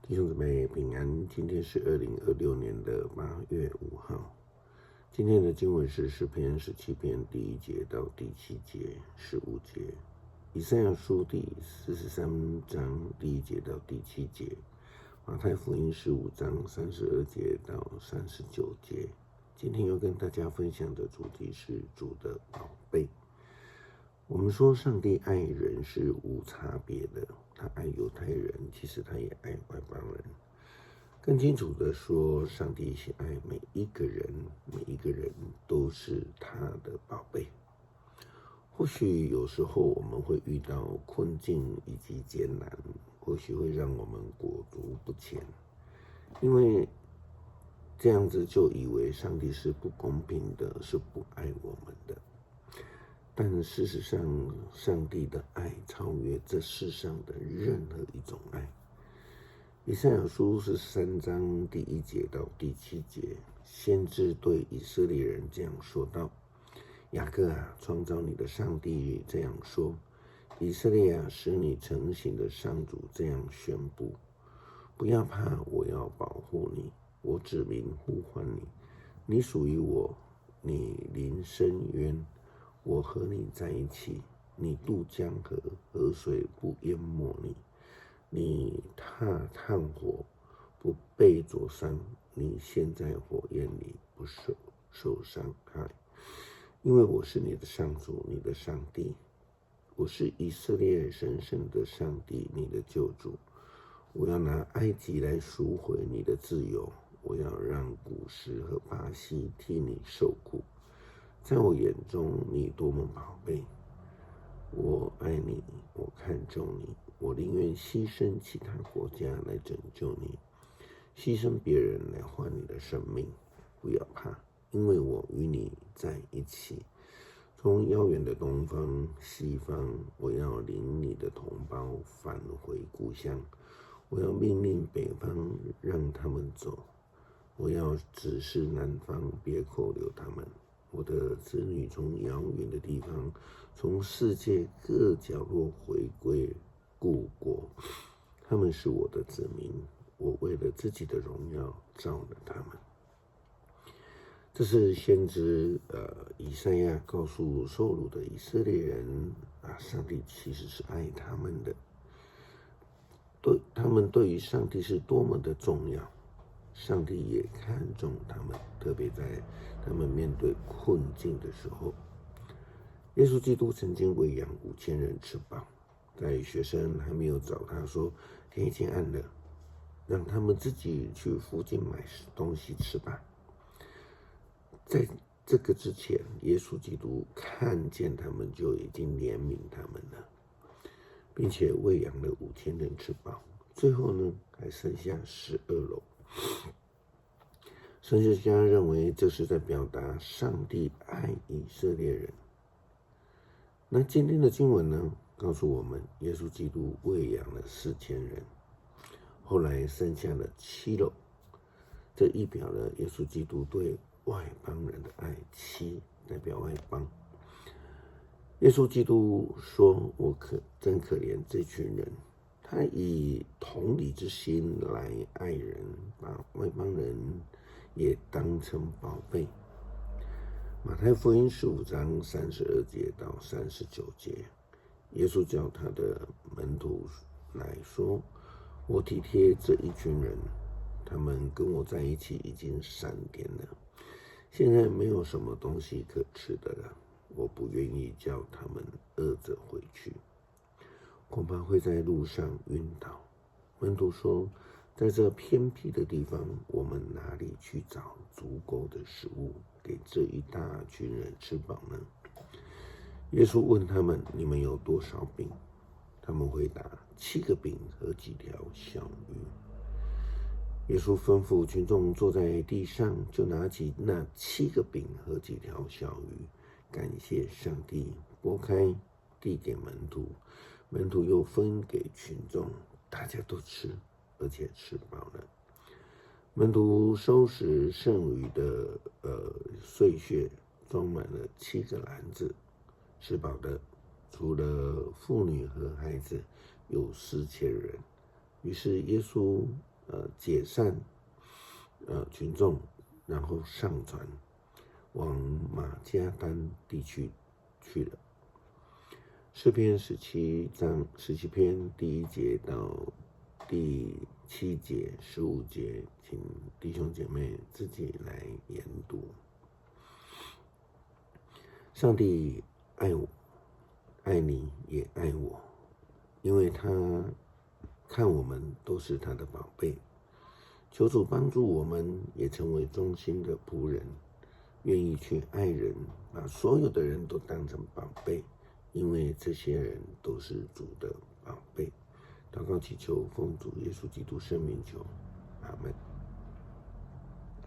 弟兄姊妹平安，今天是2026年的8月5号。今天的经文是诗篇17篇第1节到第7节15节，以赛亚书第43章第1节到第7节，马太福音15章32节到39节。今天要跟大家分享的主题是主的宝贝。我们说上帝爱人是无差别的，他爱犹太人，其实他也爱外邦人。更清楚的说，上帝喜爱每一个人，每一个人都是他的宝贝。或许有时候我们会遇到困境以及艰难，或许会让我们裹足不前，因为这样子就以为上帝是不公平的，是不爱我们的。但事实上，上帝的爱超越这世上的任何一种爱。以赛亚书13章第1节到第7节，先知对以色列人这样说道：雅各啊，创造你的上帝这样说，以色列啊，使你成形的上主这样宣布：不要怕，我要保护你，我指名呼唤你，你属于我，你临深渊，我和你在一起，你渡江河，河水不淹没你；你踏炭火，不被灼伤；你陷在火焰里，不受伤害。因为我是你的上主，你的上帝，我是以色列神圣的上帝，你的救主。我要拿埃及来赎回你的自由，我要让古时和巴西替你受苦。在我眼中，你多么宝贝！我爱你，我看重你，我宁愿牺牲其他国家来拯救你，牺牲别人来换你的生命。不要怕，因为我与你在一起。从遥远的东方、西方，我要领你的同胞返回故乡。我要命令北方让他们走，我要指示南方别扣留他们。我的子女从遥远的地方，从世界各角落回归故国，他们是我的子民，我为了自己的荣耀造了他们。这是先知以赛亚告诉受掳的以色列人上帝其实是爱他们的，他们对于上帝是多么的重要，上帝也看重他们，特别在他们面对困境的时候。耶稣基督曾经喂养5000人吃饱，在学生还没有找他说天已经暗了，让他们自己去附近买东西吃吧。在这个之前，耶稣基督看见他们就已经怜悯他们了，并且喂养了5000人吃饱，最后呢还剩下12篓。神学家认为这是在表达上帝爱以色列人。那今天的经文呢，告诉我们耶稣基督喂养了4000人，后来剩下了7篓，这意表了耶稣基督对外邦人的爱。7代表外邦。耶稣基督说：我真可怜这群人。他以同理之心来爱人，把外邦人也当成宝贝。马太福音15章32节到39节，耶稣叫他的门徒来说：我体贴这一群人，他们跟我在一起已经3天了，现在没有什么东西可吃的了，我不愿意叫他们饿着回去，恐怕会在路上晕倒。门徒说：在这偏僻的地方，我们哪里去找足够的食物给这一大群人吃饱呢？耶稣问他们：你们有多少饼？他们回答：7个饼和几条小鱼。耶稣吩咐群众坐在地上，就拿起那7个饼和几条小鱼，感谢上帝，拨开递给门徒，门徒又分给群众，大家都吃，而且吃饱了。门徒收拾剩余的碎屑，装满了7个篮子，吃饱的除了妇女和孩子，有4000人。于是耶稣解散群众，然后上船往马加丹地区去了。诗篇17篇第1节到第7节、15节，请弟兄姐妹自己来研读。上帝爱我，爱你也爱我，因为他看我们都是他的宝贝。求主帮助我们，也成为忠心的仆人，愿意去爱人，把所有的人都当成宝贝，因为这些人都是主的宝贝。祷告祈求，奉主耶稣基督圣名求，阿们。